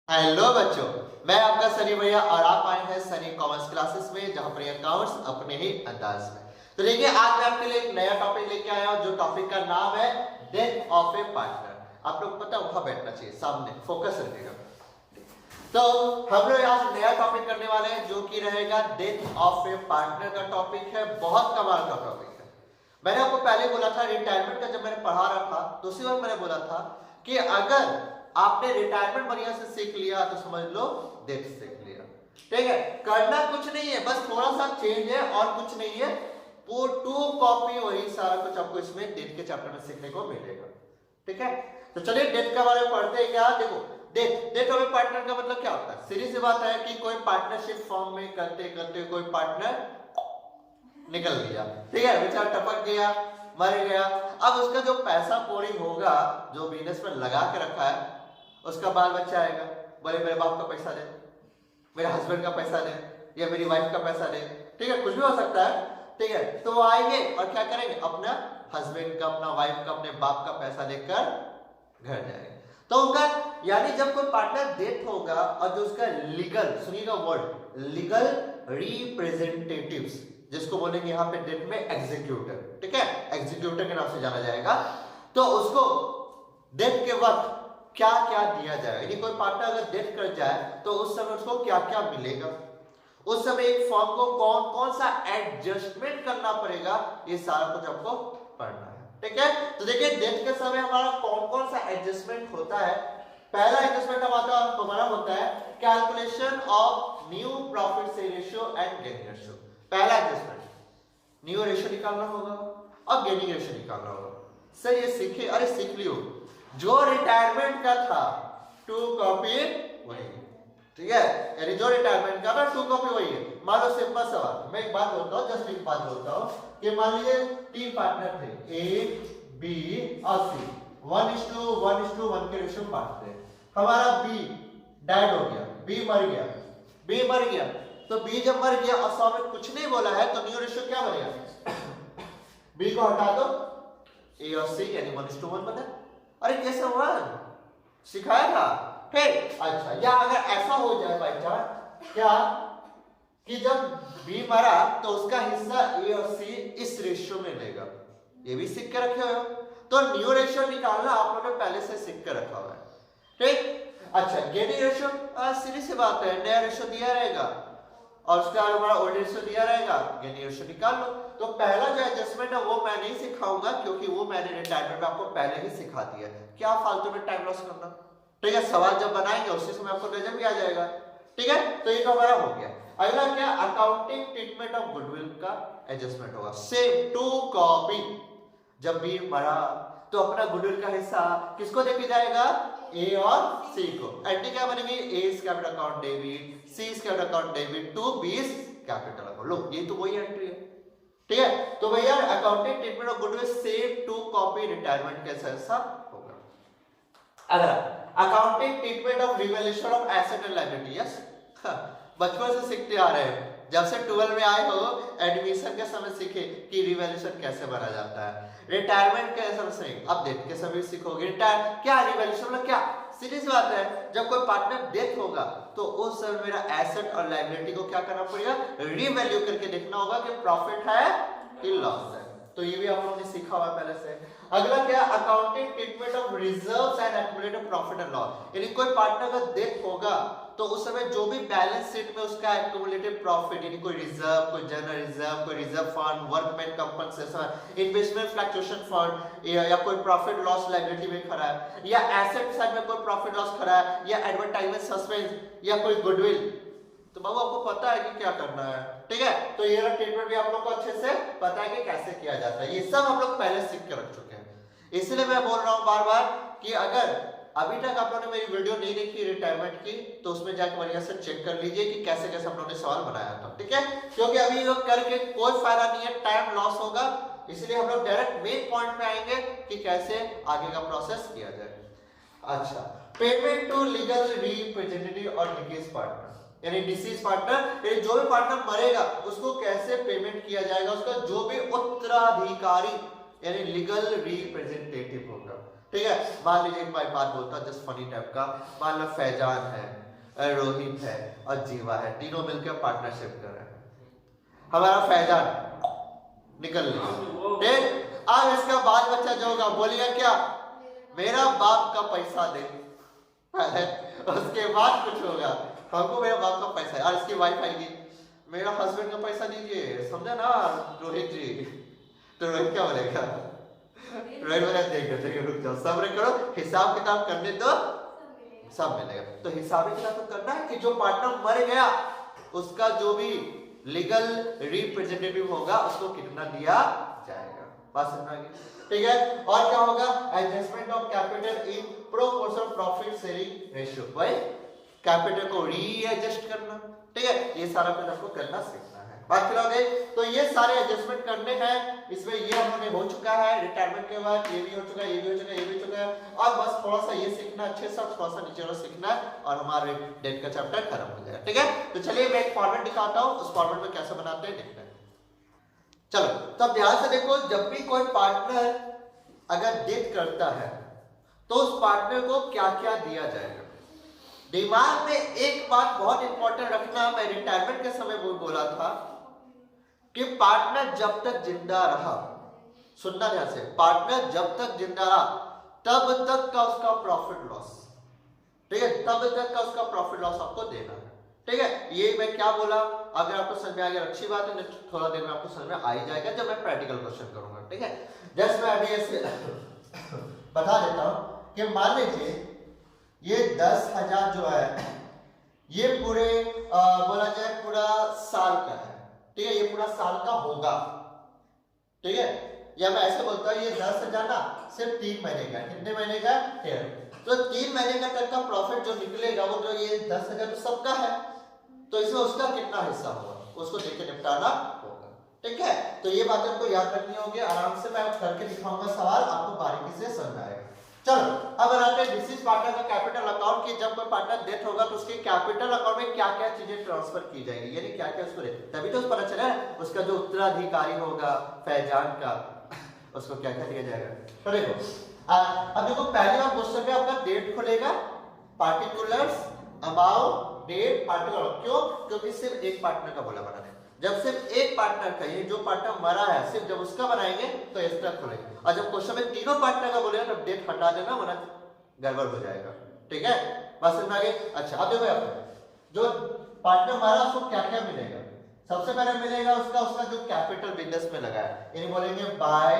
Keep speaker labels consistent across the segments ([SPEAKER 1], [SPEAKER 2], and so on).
[SPEAKER 1] Hello बच्चों, मैं आपका सनी भैया और आप आए हैं सनी कॉमर्स क्लासेस में, जहां पर अकाउंट्स अपने ही अंदाज में। तो देखिए, आज मैं आपके लिए एक नया टॉपिक लेके आया हूं, जो टॉपिक का नाम है डेथ ऑफ ए पार्टनर। आप लोग पता वहां बैठना चाहिए, सामने फोकस रखिएगा। तो हम लोग आज नया टॉपिक करने वाले हैं, जो कि रहेगा डेथ ऑफ ए पार्टनर का टॉपिक है। बहुत कमाल का टॉपिक है। मैंने आपको पहले बोला था, रिटायरमेंट का जब मैंने पढ़ा रहा था तो उसी वक्त मैंने बोला था कि अगर आपने रिटायरमेंट बढ़िया से सीख लिया तो समझ लो डेथ सीख लिया। ठीक है, करना कुछ नहीं है, बस थोड़ा सा चेंज है और कुछ नहीं है। वो टू कॉपी वही सारा कुछ आपको इसमें डेथ के चैप्टर में सीखने को मिलेगा। ठीक है, तो चलिए डेथ के बारे में पढ़ते हैं। क्या देखो, डेथ ऑफ ए पार्टनर का मतलब क्या होता है? सीधी सी बात है कि कोई पार्टनरशिप फॉर्म में करते करते कोई पार्टनर निकल गया। ठीक है, बेचारा टपक गया, मर गया। अब उसका जो पैसा कौड़ी होगा, जो बिजनेस में लगा के रखा है, उसका बाल बच्चा आएगा, बोले मेरे बाप का पैसा दे, मेरे हस्बैंड का पैसा दे, या मेरी वाइफ का पैसा दे। ठीक है, कुछ भी हो सकता है। ठीक है, तो वो आएंगे और क्या करेंगे? अपना हस्बैंड का, अपना वाइफ का, अपने बाप का पैसा लेकर घर जाएंगे। तो उनका यानी जब कोई पार्टनर डेथ होगा और जो उसका लीगल, सुनिएगा वर्ड, लीगल रिप्रेजेंटेटिव्स, जिसको बोलेंगे यहाँ पे डेथ में एग्जीक्यूटर। ठीक है, एग्जीक्यूटर के नाम से जाना जाएगा। तो उसको डेथ के वक्त क्या क्या दिया जाए, यानी कोई पार्टनर अगर डेथ कर जाए तो उस समय उसको क्या क्या मिलेगा, उस समय एक फॉर्म को कौन कौन सा एडजस्टमेंट करना पड़ेगा, ये सारा कुछ आपको पढ़ना है। ठीक है, तो देखिए डेथ के समय हमारा कौन कौन सा एडजस्टमेंट होता है। पहला एडजस्टमेंट हमारा होता है कैलकुलेशन ऑफ न्यू प्रॉफिट से रेशियो एंड गेनिंग रेशियो। पहला एडजस्टमेंट, न्यू रेशियो निकालना होगा और गेनिंग रेशियो निकालना होगा। सर ये सीखे, अरे सीख लियो, जो रिटायरमेंट का था टू कॉपी वही। ठीक है, यानी जो रिटायरमेंट का था टू कॉपी वही है। मान लो सिंपल सवाल, मैं एक बात बोलता हूँ, जस्ट एक बात बोलता हूँ कि मान लीजिए तीन पार्टनर थे, ए बी और सी, 1:1:1 के रेशियो बांटते हैं। हमारा बी डेड हो गया, बी मर गया, तो बी जब मर गया और 100 में कुछ नहीं बोला है, तो न्यू रेशियो क्या बनेगा? बी को हटा दो, ए और सी यानी 1:1 बना। अरे कैसे हुआ, सिखाया था फिर। अच्छा, या अगर ऐसा हो जाए बाई चांस क्या कि जब बी मरा तो उसका हिस्सा ए और सी इस रेशियो में लेगा, ये भी सीख के रखे हो। तो न्यू रेशियो निकालना आप लोगों ने पहले से सीख के रखा हुआ है। ठीक, अच्छा गेनिंग रेशियो सीधी सी बात है, नया रेशियो दिया रहेगा और उसके बाद हमारा ओल्ड रेशियो दिया रहेगा, गेनिंग रेशियो निकाल लो। तो पहला जो एडजस्टमेंट है वो मैं नहीं सिखाऊंगा, क्योंकि वो मैंने रिटायरमेंट में आपको पहले ही सिखा दिया है। क्या फालतू में टाइम लॉस करना। ठीक है, सवाल जब बनाएंगे उसी समय आपको नजर भी आ जाएगा। ठीक है, तो ये तो हमारा हो गया। अगला क्या, अकाउंटिंग ट्रीटमेंट ऑफ गुडविल का एडजस्टमेंट होगा। सेम टू कॉपी, जब भी मरा तो अपना गुडविल का हिस्सा किसको देके जाएगा? ए और सी को। एंट्री क्या बनेगी? A is capital account debit, C is capital account debit to B is capital account. लो ये तो वही एंट्री है। ठीक है, तो भैया accounting treatment of goodwill same to copy retirement के जैसा होगा। अगला accounting treatment of revaluation of asset and liability. Yes, बचपन से सीखते आ रहे हैं, जब से 12 में आए हो एडमिशन के समय सीखे कि रिवैल्यूएशन कैसे बना जाता है, रिटायरमेंट के समय से, अब डेथ के समय सीखोगे रिटायर क्या रिवैल्यूएशन मतलब क्या। सीधी सी बात है, जब कोई पार्टनर डेथ होगा तो उस समय मेरा एसेट और लायबिलिटी को क्या करना पड़ेगा? रिवैल्यू करके देखना होगा कि प्रॉफिट है कि लॉस है। तो ये भी आप लोगों ने सीखा हुआ पहले से। अगला क्या, accounting treatment of reserves and accumulated profit and loss. यानी कोई पार्टनर का डेथ होगा तो उस समय जो भी बैलेंस शीट में उसका एक्युमुलेटेड प्रॉफिट, यानी कोई रिजर्व, कोई जनरल रिजर्व, कोई reserve fund, workman compensation, investment fluctuation fund, या कोई प्रॉफिट लॉस लायबिलिटी में खड़ा है, या एसेट साइड में कोई प्रॉफिट लॉस खड़ा है, या एडवर्टाइजमेंट सस्पेंस, या कोई गुडविल, तो बाबू आपको पता है कि क्या करना है। ठीक है, तो ये ट्रीटमेंट भी आप लोग को अच्छे से पता है कि कैसे किया जाता है। ये सब हम लोग पहले सीख के रख चुके हैं। इसलिए मैं बोल रहा हूं बार बार कि अगर अभी तक आप लोगों ने मेरी वीडियो नहीं देखी रिटायरमेंट की, तो उसमें जाकर बढ़िया से चेक कर लीजिए कि कैसे कैसे हम लोगों ने सवाल बनाया था। ठीक है, क्योंकि अभी लोग करके कोई फायदा नहीं है, टाइम लॉस होगा। इसलिए हम लोग डायरेक्ट मेन पॉइंट पे आएंगे कि कैसे आगे का प्रोसेस किया जाए। अच्छा, पेमेंट टू लीगल रिप्रेजेंटेटिव और डिसीज पार्टनर, यानी डिसीज पार्टनर, यानी जो भी पार्टनर मरेगा उसको कैसे पेमेंट किया जाएगा, उसका जो भी उत्तराधिकारी यानी लीगल रिप्रेजेंटेटिव होगा। ठीक है। मान लीजिए एक बात बोलता हूँ जस्ट फनी टाइप का, मान लो फैजान है, रोहित है और जीवा है, तीनों मिलकर पार्टनरशिप कर रहे हैं। हमारा फैजान निकल लिया, ठीक। अब इसका बाल बच्चा जो होगा बोलेगा क्या, मेरा बाप का पैसा दे, उसके बाद कुछ होगा, हमको मेरा बाप का पैसा है। और इसकी वाइफ आएगी, मेरा हस्बैंड का पैसा दीजिए, समझा ना रोहित जी। तो रोहित क्या बोलेगा, रोहित बोला देख रुक जाओ, सब्र करो, हिसाब किताब करने दो, सब मिलेगा। तो हिसाब किताब तो करना है कि जो पार्टनर मर गया उसका जो भी लीगल रिप्रेजेंटेटिव होगा उसको कितना दिया जाएगा, बात समझ आ गई, ठीक है। और क्या होगा, adjustment of capital in proportional profit sharing ratio, भाई कैपिटल को रीएडजस्ट करना, ठीक है। ये सारा कुछ आपको करना सीखना है, बात क्लियर हो गई। तो ये सारे एडजस्टमेंट करने हैं, इसमें ये हमने हो चुका है, रिटायरमेंट के बाद ये भी हो चुका है, ये भी हो चुका है, ये भी हो चुका है। और बस थोड़ा सा ये सीखना अच्छे से, थोड़ा सा नीचे वाला सीखना है और हमारे डेट का चैप्टर खत्म हो जाएगा, ठीक है। तो चलिए मैं एक फॉर्मेट दिखाता हूँ, उस फॉर्मेट में कैसे बनाते हैं देखते हैं। चलो तो अब ध्यान से देखो, जब भी कोई पार्टनर अगर डेट करता है तो उस पार्टनर को क्या क्या दिया जाएगा। दिमाग में एक बात बहुत इंपॉर्टेंट रखना, मैं रिटायरमेंट के समय वो बोला था कि पार्टनर जब तक जिंदा रहा, सुनना ध्यान से, पार्टनर जब तक जिंदा रहा तब तक का उसका प्रॉफिट लॉस, ठीक है, तब तक का उसका प्रॉफिट लॉस आपको देना है, ठीक है। ये मैं क्या बोला, अगर आपको समझ में आ गया अच्छी बात है, थोड़ा देर में आपको समझ में आ ही जाएगा जब मैं प्रैक्टिकल क्वेश्चन करूंगा, ठीक है। जस्ट मैं अभी ऐसे बता देता हूं कि मान लीजिए ये 10,000 जो है ये पूरे बोला जाए पूरा साल का है, ठीक है, ये पूरा साल का होगा, ठीक है। या मैं ऐसे बोलता हूँ ये 10,000 ना सिर्फ 3 महीने का, कितने महीने का, 13, तो 3 महीने का तक का प्रॉफिट जो निकलेगा वो जो ये 10,000 तो सबका है, तो इसमें उसका कितना हिस्सा होगा उसको देख के निपटाना होगा, ठीक है। तो ये बातें आपको याद रखनी होगी, आराम से मैं करके दिखाऊंगा सवाल, आपको बारीकी से समझ आएगा। चलो अब बनाते हैं डिसीज पार्टनर का कैपिटल अकाउंट, कि जब कोई पार्टनर डेथ होगा तो उसके कैपिटल अकाउंट में क्या क्या चीजें ट्रांसफर की जाएगी, यानी क्या क्या उसको, तभी तो पता चला उसका जो उत्तराधिकारी होगा फैजान का, उसको क्या क्या दिया जाएगा। तो देखो अब देखो पहली बार क्वेश्चन में आपका डेट खुलेगा, पार्टिकुलर्स, अमाउंट, डेट, पार्टिकुलर, क्यों, क्योंकि सिर्फ एक पार्टनर का बोला बनाने, जब सिर्फ एक पार्टनर का, ये जो पार्टनर मरा है सिर्फ जब उसका बनाएंगे तो एक्स्ट्रा खुलेगा, और जब क्वेश्चन में तीनों पार्टनर का बोलेगा तब डेट हटा देना वरना गड़बड़ हो जाएगा, ठीक है, बस समझ में आ गई। अच्छा अब देखो जो पार्टनर मरा उसको क्या क्या मिलेगा, सबसे पहले मिलेगा उसका जो कैपिटल बिजनेस में लगा है, यानी बोलेंगे बाय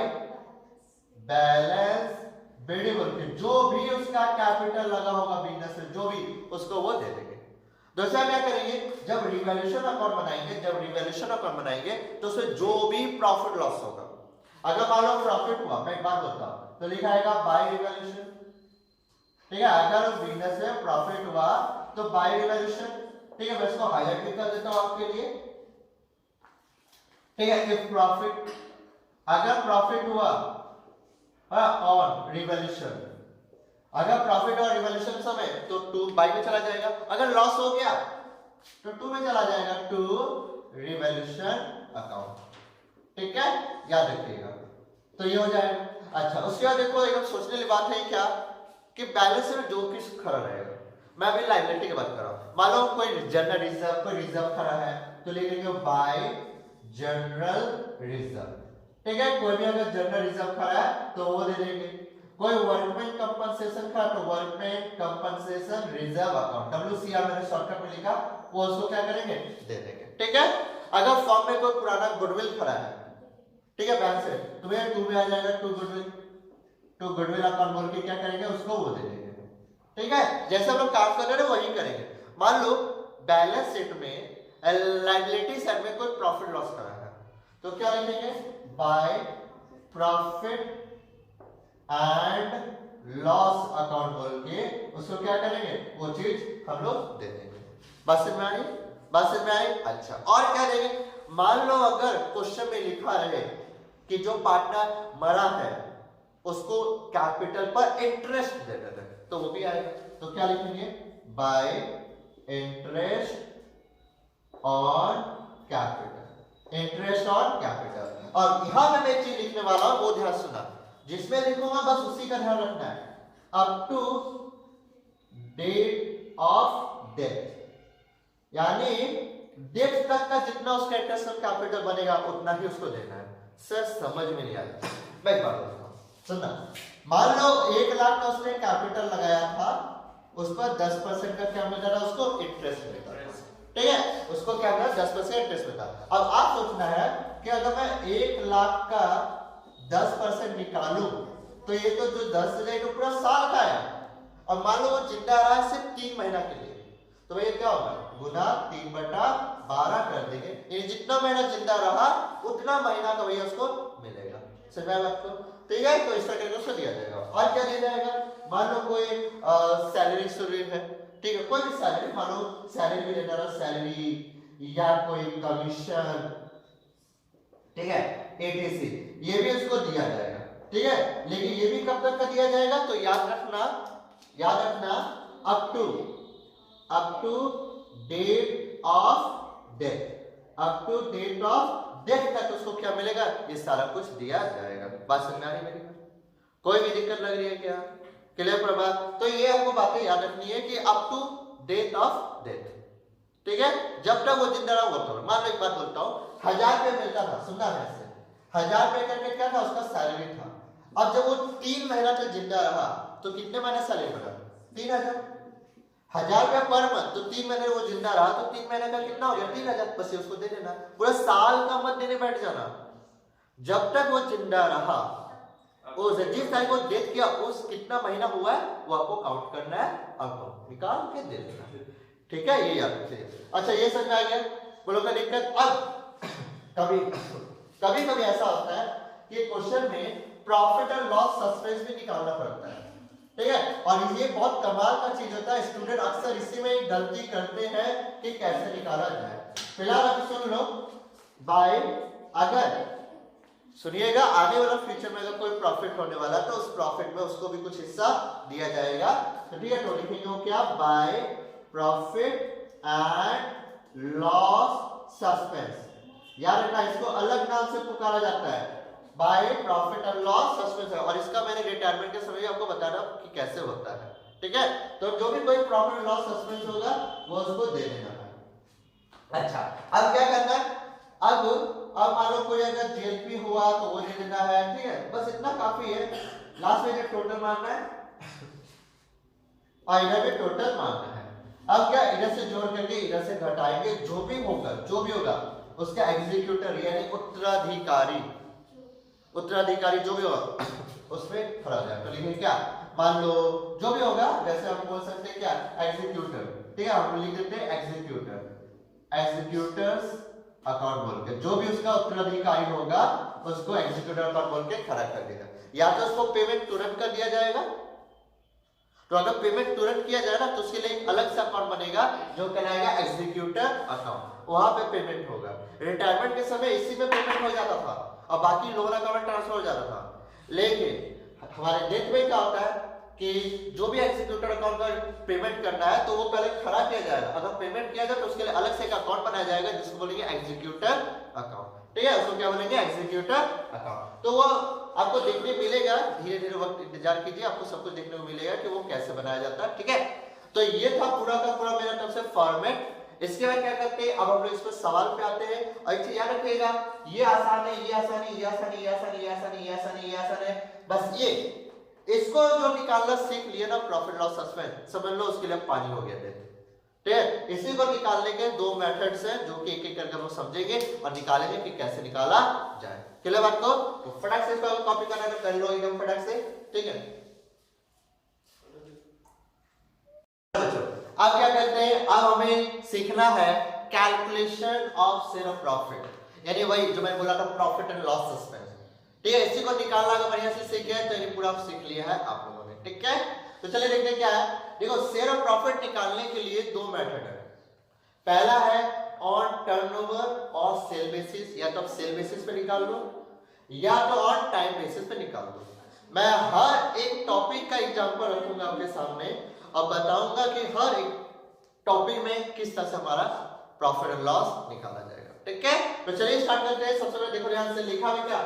[SPEAKER 1] बैलेंस वेरिएबल के जो भी उसका कैपिटल लगा होगा बिजनेस में जो भी, उसको वो दे देंगे। दूसरा क्या करेंगे, जब रिवैल्यूएशन अकाउंट बनाएंगे तो उसमें जो भी प्रॉफिट लॉस होगा, अगर मान लो प्रॉफिट हुआ, मैं एक बात बोलता हूं, तो लिखा आएगा बाय रिवैल्यूएशन, ठीक है, अगर बिजनेस में प्रॉफिट हुआ तो बाय रिवैल्यूएशन, ठीक है, मैं इसको हाईलाइट भी कर देता हूं आपके लिए, ठीक है। इफ प्रॉफिट, अगर प्रॉफिट हुआ ऑन रिवैल्यूएशन, अगर प्रॉफिट और रिवैल्यूएशन समय तो 2 बाय में चला जाएगा, अगर लॉस हो गया तो 2 में चला जाएगा, टू रिवैल्यूएशन अकाउंट, ठीक है, याद रखिएगा। तो ये हो जाएगा। अच्छा उसके बाद देखो एकदम सोचने वाली बात है क्या, कि बैलेंस में जो कुछ खड़ा रहेगा, मैं अभी लायबिलिटी की बात कर रहा हूं, मान लो कोई जनरल रिजर्व, कोई रिजर्व खड़ा है तो लिखेंगे बाय जनरल रिजर्व, ठीक है, कोई भी अगर जनरल रिजर्व खड़ा है तो वो दे देंगे, कोई वर्कमैन कंपनसेशन खड़ा तो workman compensation reserve account, WCR मैंने शॉर्टकट में लिखा, वो उसको क्या करेंगे, दे देंगे, ठीक है। अगर फॉर्म में कोई पुराना गुडविल खड़ा है, ठीक है, बैंक से, तुम्हें 2 में आ जाएगा, टू गुडविल अकाउंट बोल के क्या करेंगे, उसको वो दे देंगे, ठीक है। जैसे हम लोग काम कर रहे हैं वही करेंगे। मान लो बैलेंस शीट में लायबिलिटी साइड में कोई प्रॉफिट लॉस करा है तो क्या लिखेंगे, by profit and loss account बोल के उसको क्या करेंगे, वो चीज हम लोग दे देंगे, बस में आई, बस में आई। अच्छा और क्या देंगे, मान लो अगर क्वेश्चन में लिखा रहे कि जो पार्टनर मरा है उसको कैपिटल पर इंटरेस्ट दे देते हैं तो वो भी आएगा, तो क्या लिखेंगे, bye interest on capital, interest on capital. और यहां मैं एक चीज लिखने वाला हूं, वो ध्यान सुना, जिसमें लिखूंगा बस उसी का ध्यान रखना है, up to date of death, यानी डेट तक का जितना उसका इंटरेस्ट कैपिटल बनेगा उतना ही उसको देना है। सर समझ में नहीं आया, मैं एक बार बताता हूं, सुनना। मान लो 1 लाख का उसने कैपिटल लगाया था, उस पर 10% का क्या मिलता था उसको, इंटरेस्ट मिलता था, ठीक है, उसको क्या मिला, 10% इंटरेस्ट मिलता। अब आप सोचना है कि अगर मैं 1 लाख का 10% निकालूं तो ये तो जो 10 है तो पूरा साल का है। अब मान लो वो जिंदा रहा है सिर्फ 3 महीना के लिए, तो भैया क्या होगा, गुना 3/12 कर देंगे, ये जितना महीना जिंदा रहा उतना महीना का भैया उसको मिलेगा। समझ आया आपको, ठीक है, तो इस तरह से उसको दिया जाएगा। और क्या दिया जाएगा, मान लो कोई सैलरी शुरू है, ठीक है, कोई भी सैलरी, मान लो सैलरी भी लेना रहा, सैलरी या कोई कमीशन, ठीक है, एटीसी, ये भी उसको दिया जाएगा, ठीक है। लेकिन ये भी कब तक का दिया जाएगा, तो याद रखना up to date of death, up to date of death तक उसको क्या मिलेगा, ये सारा कुछ दिया जाएगा। बात समझ आ रही मेरी, कोई भी दिक्कत लग रही है क्या, क्लियर प्रभा? तो ये आपको बातें याद रखनी है कि up to date of death, ठीक है, जब तक वो जिंदा रहा वो तो। मान लो एक बात बोलता हूं, 1000 रुपये मिलता था, सुनना है ऐसे, 1000 रुपये करके क्या था, उसका सैलरी था। अब जब वो 3 महीना तक जिंदा रहा तो कितने महीने सैलरी बना, 3000, 1000 रुपया पर मंथ, तो 3 महीने वो जिंदा रहा तो 3 महीने का कितना हो गया, 3000, बस ये उसको दे देना, पूरा साल का मत देने बैठ जाना। जब तक वो जिंदा रहा, उस जिस टाइम वो डेथ किया उस कितना महीना हुआ है वो आपको काउंट करना है, आपको निकाल के दे देना, ठीक है, ये याद रखिए। अच्छा ये समझ आ गया, बोलो क्या दिक्कत। अब कभी ऐसा होता है कि क्वेश्चन में प्रॉफिट एंड लॉस सस्पेंस भी निकालना पड़ता है, ठीक है, और ये बहुत कमाल का चीज होता है, स्टूडेंट अक्सर इसी में गलती करते हैं कि कैसे निकाला जाए। फिलहाल अभी सुन लो, बाय, अगर सुनिएगा आने वाला फ्यूचर में अगर कोई प्रॉफिट होने वाला तो उस प्रॉफिट में उसको भी कुछ हिस्सा दिया जाएगा, तो ठीक है, तो लिखेंगे क्या, by profit and loss suspense, याद रखना इसको अलग नाम से पुकारा जाता है, by profit and loss suspense है, और इसका मैंने रिटायरमेंट के समय आपको बताना कि कैसे होता है, ठीक है। तो जो भी कोई प्रॉफिट एंड लॉस सस्पेंस होगा वो उसको दे देना है। अच्छा अब क्या करना है, अब मान लो कोई अगर जेएलपी हुआ तो वो दे देना है, ठीक है, बस इतना काफी है। लास्ट में जो टोटल मानना है और इधर भी टोटल मानना है। अब क्या, इधर से जोड़ करके इधर से घटाएंगे, जो भी होगा उसका एग्जीक्यूटर यानी उत्तराधिकारी जो भी होगा उसमें फर्क जाएगा, तो लिखेंगे क्या, मान लो जो भी होगा, जैसे हम बोल सकते हैं क्या, एग्जीक्यूटर, ठीक है, हम लिख देते हैं एग्जीक्यूटर्स अकाउंट बोल के, जो भी उसका उत्तराधिकारी होगा उसको एग्जीक्यूटर अकाउंट बोल के खड़ा कर देगा। या तो उसको पेमेंट तुरंत कर दिया जाएगा, तो अगर पेमेंट तुरंत किया जाए ना तो उसके लिए एक अलग से अकाउंट बनेगा जो कहलाएगा एग्जीक्यूटर अकाउंट, वहां पे पेमेंट होगा। रिटायरमेंट के समय इसी में पेमेंट हो जाता था और बाकी लोन अकाउंट में ट्रांसफर हो जाता था। लेकिन हमारे डेट में क्या होता है कि जो भी एग्जीक्यूटर अकाउंट का पेमेंट करना है तो वो पहले खड़ा किया जाएगा, अगर पेमेंट किया जाए तो उसके लिए अलग से एक अकाउंट बनाया जाएगा जिसको बोलेंगे एग्जीक्यूटर अकाउंट, ठीक है, उसको क्या बोलेंगे, एग्जीक्यूटर अकाउंट। तो वो आपको देखने मिलेगा, धीरे धीरे वक्त इंतजार कीजिए, आपको सब कुछ देखने को मिलेगा कि वो कैसे बनाया जाता है, ठीक है। तो ये था पूरा का पूरा मेरा तरफ से फॉर्मेट। इसके बाद क्या करते हैं, अब हम लोग इस पर सवाल पे आते हैं, और एक चीज याद रखिएगा, ये आसान है, ये आसान है, ये आसान है, ये आसान है, ये आसान है, ये आसान है, ये आसान है, बस ये इसको जो निकालना सीख लिया ना, प्रॉफिट लॉस सस्पेंस, समझ लो उसके लिए पानी हो गया, ठीक है। इसी को निकालने के 2 मेथड्स हैं जो कि एक एक करके हम समझेंगे और निकालेंगे कि कैसे निकाला जाए, क्लियर बात को। तो फटाक से इसको कॉपी करना है, कर लो एकदम फटाक से, ठीक है। अब क्या करते हैं, अब हमें सीखना है calculation of share of profit, यानी वही जो मैंने बोला था प्रॉफिट एंड लॉस सस्पेंस, ठीक है। इसी को निकालना अगर बढ़िया से सीख गए तो ये पूरा सीख लिया है आप लोगों ने, ठीक है। तो चलिए देखते हैं क्या है। देखो शेयर ऑफ प्रॉफिट निकालने के लिए 2 मेथड है। पहला है ऑन टर्नओवर और सेल बेसिस, या तो आप सेल बेसिस पे निकाल लो या तो ऑन टाइम बेसिस पे निकाल लो। मैं हर एक टॉपिक का एग्जांपल रखूंगा आपके सामने और बताऊंगा कि हर एक टॉपिक में किस तरह से हमारा प्रॉफिट एंड लॉस निकाला जाएगा, ठीक है। तो चलिए स्टार्ट करते हैं। सबसे पहले देखो ध्यान से लिखा है क्या,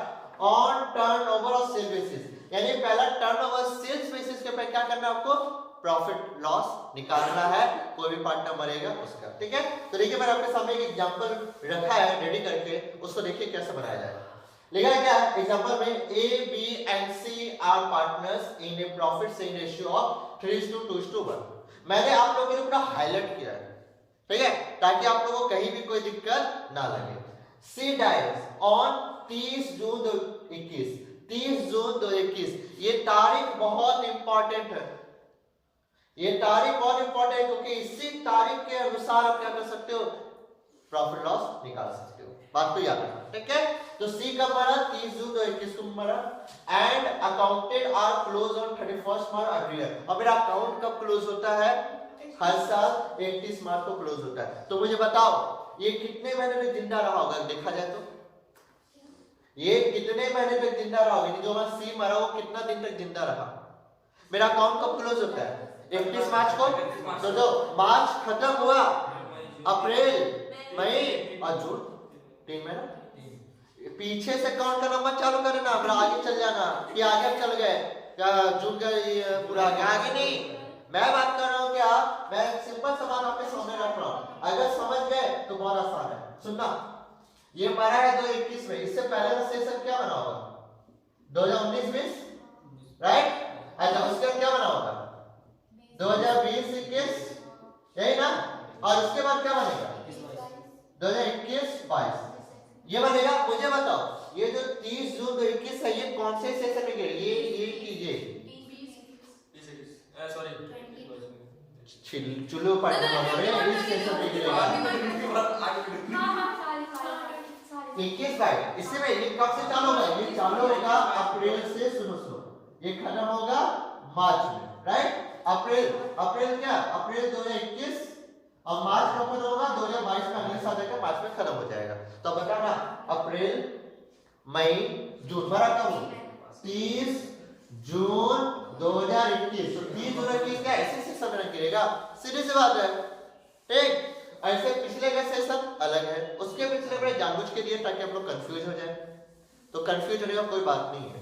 [SPEAKER 1] ऑन टर्नओवर और सेल बेसिस। यानी पहला टर्नओवर सेल्स बेसिस के पे क्या करना है आपको, प्रॉफिट लॉस निकालना है, कोई भी पार्टनर मरेगा उसका, ठीक है। तो देखिए मैंने आपके सामने एक एग्जांपल रखा है रेडी करके, उसको देखिए कैसे बनाया जाए। लिखा है क्या एग्जांपल में, A B and C are partners in a profit sharing ratio of 3:2:1। मैंने आप लोगों के लिए पूरा हाईलाइट किया है, ठीक है, ताकि आप लोगों को कहीं भी कोई दिक्कत ना लगे। सी डाइज ऑन 30 जून 2021, 30 जून 2021, ये तारीख बहुत इंपॉर्टेंट है, ये तारीख बहुत इंपॉर्टेंट है, क्योंकि इसी तारीख के अनुसार आप क्या कर सकते हो, प्रॉफिट लॉस निकाल सकते हो। बात तो याद रखना, ठीक है। तो सी कब मरा, 30 जून 2021 को मरा, and accounted are close on 31 March every year. और मेरा अकाउंट कब क्लोज होता है, हर साल 31 मार्च को क्लोज होता है। तो मुझे बताओ ये कितने महीने तक जिंदा रहा होगा, देखा जाए तो ये कितने महीने तक जिंदा रहा होगा, जो हमारा सी मरा वो कितना दिन तक जिंदा रहा। मेरा अकाउंट कब क्लोज होता है, 31 मार्च को। तो जो मार्च खत्म हुआ, अप्रैल मई और जून, 3 महीना। पीछे से काउंट का नंबर चालू करना, फिर आगे चल जाना कि आगे चल गए, जून का पूरा आगे नहीं। मैं बात कर रहा हूँ क्या, मैं सिंपल सवाल आपके सामने रख रहा हूँ, अगर समझ गए तो बहुत आसान है। सुनना, ये मरा है 2021 में, इससे पहले का सेशन क्या बना होगा, 2019-20, राइट। अच्छा उसके बाद क्या बना होगा, 2020-21, यही ना। और उसके बाद क्या बनेगा, 2021-22 ये बनेगा। मुझे बताओ ये जो 30 जून 2021 है, ये कौन से सेशन में गिरे, ये कीजिए चुल्लू पार्टनर इस सेशन में गिरेगा 21-22। इससे में ये कब से चालू होगा, ये चालू होगा अप्रैल से, सुनो ये खत्म होगा मार्च में, राइट। अप्रैल क्या, अप्रैल 2021 और मार्च कब खत्म होगा, 2022 में, अगले साल जाकर मार्च में खत्म हो जाएगा। तो बताना अप्रैल मई जून, मरा कब, 30 जून 2021। तो 30 जून 2021 क्या ऐसे से समय गिरेगा, सीधी सी बात है, ठीक। ऐसे पिछले का सेशन अलग है, उसके पिछले में जानबूझ के लिए ताकि आप लोग कंफ्यूज हो जाए। तो कंफ्यूज होने का कोई बात नहीं है,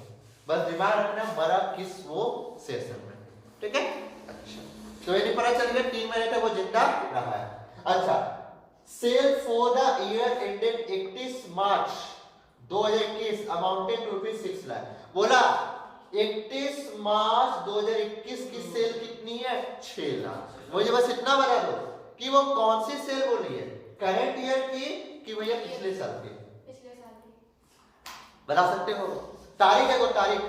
[SPEAKER 1] बस दिमाग रखना मरा किस वो सेशन में, ठीक है। अच्छा तो ये पता चल गया 3 महीने तक वो जिंदा रहा है। अच्छा, sale for the year ended 31 March 2021 amounted to 6 lakh. बोला 31 मार्च 2021 की सेल कितनी है, 6 लाख। मुझे बस इतना बता दो कि वो कौन सी सेल बोली है, करंट ईयर की कि भैया पिछले साल की, बता सकते हो। तारीख है वो, तारीख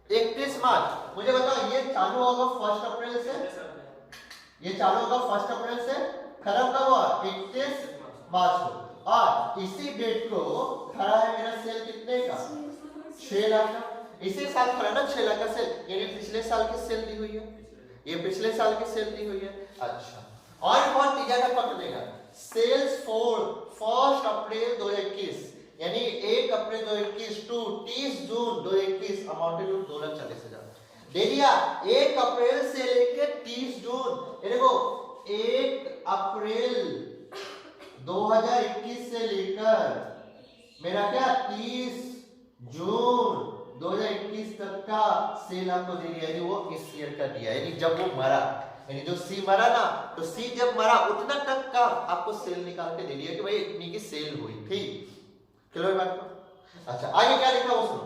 [SPEAKER 1] 31 मार्च। मुझे बताओ ये चालू होगा 1 अप्रैल से, ये चालू होगा 1 अप्रैल से, खत्म कब हुआ 31 मार्च को। और इसी डेट को खड़ा है मेरा सेल कितने का, 6 लाख का। इसी साल खड़ा ना 6 लाख का सेल, यानी पिछले साल की सेल दी हुई है, ये पिछले साल की सेल दी हुई है। अच्छा और बहुत तीजा का पकड़ देगा, सेल्स फॉर 1 अप्रैल 2021 यानी 1 अप्रैल 2021 टू 30 जून 2021 अमाउंटेड टू 2,40,000 दे दिया। 1 अप्रैल से लेकर 30 जून, ये देखो 1 अप्रैल 2021 से लेकर मेरा क्या 30 जून 2021 तक का सेल आपको दे दिया, यानी वो इस ईयर का दिया, यानी जब वो मरा, यानी जो सी मरा ना, तो सी जब मरा उतना तक का आपको सेल निकाल के दे दिया कि भाई इतनी की सेल हुई थी। क्लियर बात को। अच्छा आगे क्या लिखा वो सुनो,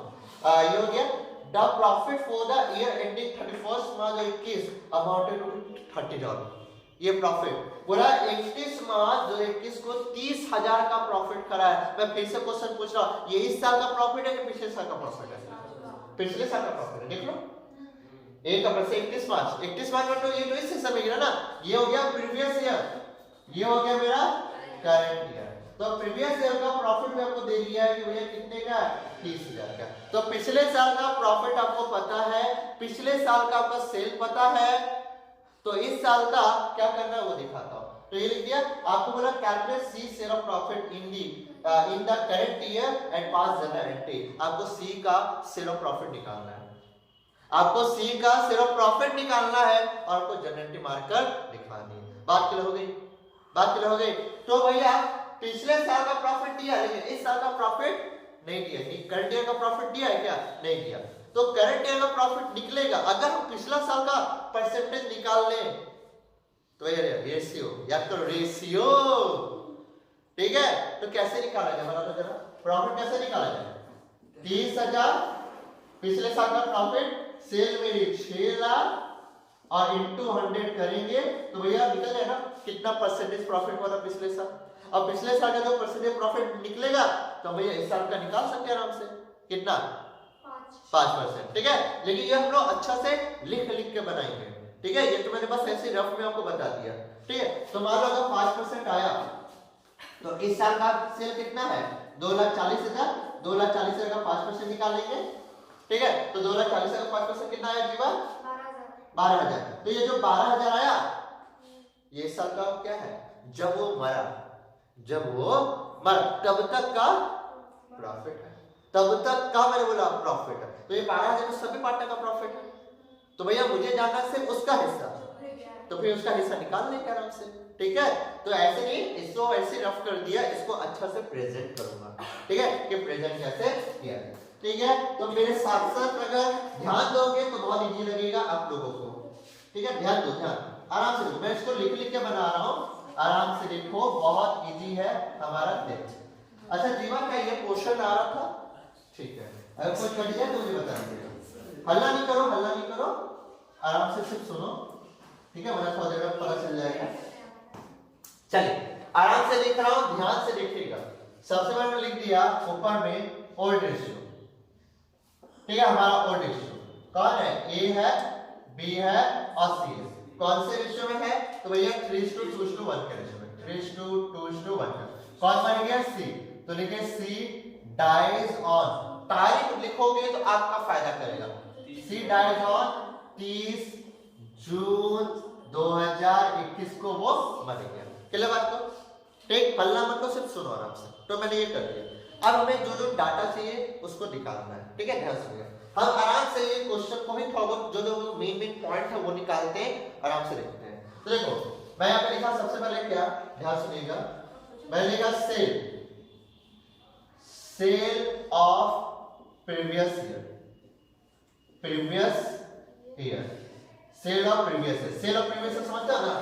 [SPEAKER 1] ये हो गया the profit for the year ending 31 March 2021 amounted to 30,000। ये प्रॉफिट बोला 31 मार्च 2021 को 30,000 का प्रॉफिट करा है। मैं फिर से क्वेश्चन पूछ रहा हूं, ये इस साल का प्रॉफिट है कि पिछले साल का प्रॉफिट है, पिछले साल का प्रॉफिट है। देख लो 1 अप्रैल से 31 मार्च में तो ये तो इस हिस्से में गिरा ना, ये हो गया प्रीवियस ईयर, ये हो गया मेरा करंट ईयर। तो प्रीवियस ईयर का प्रॉफिट भी आपको दे दिया है कि भैया कितने का 30,000 का। तो पिछले साल का प्रॉफिट आपको पता है, पिछले साल का आपका सेल पता है, तो इस साल का क्या करना है वो दिखाता हूं। तो ये लिख दिया आपको, बोला calculate C share of profit in the current year and past journal entry. आपको सी का शेयर ऑफ प्रॉफिट निकालना है, आपको सी का शेयर ऑफ प्रॉफिट निकालना है और आपको जनरल एंट्री मार्कर दिखानी है। बात क्लियर हो गई, बात क्लियर हो गई। तो भैया पिछले साल का प्रॉफिट दिया, लेकिन इस साल का प्रॉफिट नहीं दिया, करंट ईयर का प्रॉफिट दिया है क्या, नहीं दिया। तो करंट ईयर का प्रॉफिट निकलेगा। अगर हम पिछला साल का परसेंटेज निकाल लें तो ये रेशियो, याद करो रेशियो, ठीक है। तो कैसे निकाला जाए बता दो जरा, प्रॉफिट कैसे निकाला जाए? 30,000 पिछले साल का प्रॉफिट, सेल मेरी 6 लाख और इंटू 100 करेंगे तो भैया निकल जाए ना कितना परसेंटेज प्रॉफिट हुआ था पिछले साल। अब पिछले साल का जो परसेंटेज प्रॉफिट निकलेगा तो भैया इस साल का निकाल सकते हैं आराम से, कितना? 5%, ठीक है। लेकिन ये हम लोग अच्छा से लिख के बनाएंगे, ठीक है। ये तो मैंने बस ऐसे रफ में आपको बता दिया, ठीक है। तो मान लो अगर 5% आया तो इस साल का सेल कितना है? 2,40,000। 2,40,000 का 5% निकालेंगे, ठीक है। तो 2,40,000 का 5% कितना आया जीवा? 12,000। तो ये जो 12,000 आया ये साल का क्या है? जब वो मरा, जब वो मरा तब तक का प्रॉफिट है, तब तक का मैंने बोला प्रॉफिट है। तो ये 12,000 तो सभी पार्टनर का प्रॉफिट है। तो भैया मुझे जानना सिर्फ उसका हिस्सा, तो फिर उसका हिस्सा निकाल लेंगे आराम से, ठीक है। तो ऐसे नहीं, इसको ऐसे रफ कर दिया, इसको अच्छा से प्रेजेंट करूंगा, ठीक है, कि प्रेजेंट कैसे किया है, ठीक है। तो मेरे साथ साथ अगर ध्यान दोगे तो बहुत इजी लगेगा आप लोगों को, ठीक है। ध्यान दो, ध्यान आराम से, मैं इसको लिख के बना रहा हूँ, आराम से लिखो, बहुत इजी है हमारा टेस्ट। अच्छा जीवा क्या ये क्वेश्चन आ रहा था? ठीक है, अगर कोई कट जाए तो मुझे बता दीजिएगा। हल्ला नहीं करो, हल्ला नहीं करो, आराम से सिर्फ सुनो, ठीक है, वरना थोड़ा देर में पता चल जाएगा। चलिए आराम से लिख रहा हूं, ध्यान से देखिएगा। सबसे पहले मैंने लिख दिया ऊपर में ओल्ड रेशियो, ठीक है। हमारा ओल्ड रेशियो कौन है? ए है, बी है और सी है। कौन से रेशियो में है? तो भैया 3:2:1 के रेशियो में, 3:2:1। कौन बन गया? सी। तो लिखे सी डाइज ऑन, तारीख लिखोगे तो आपका फायदा करेगा। सी डाइज ऑन 30 जून 2021 को वो मर गया। क्लियर बात को? ठीक, हल्ला मत को, सिर्फ सुनो आराम से। तो मैंने ये कर दिया। अब हमें जो जो डाटा चाहिए उसको निकालना है, ठीक है, ध्यान से। हम आराम से ये क्वेश्चन को ही थोड़ा जो जो मेन पॉइंट है वो निकालते हैं, आराम से देखते हैं। तो देखो मैं यहाँ पे लिखा सबसे पहले क्या, ध्यान सुनिएगा, मैंने लिखा sale of previous year, previous year, sale of previous year. Sale of previous year समझता ना?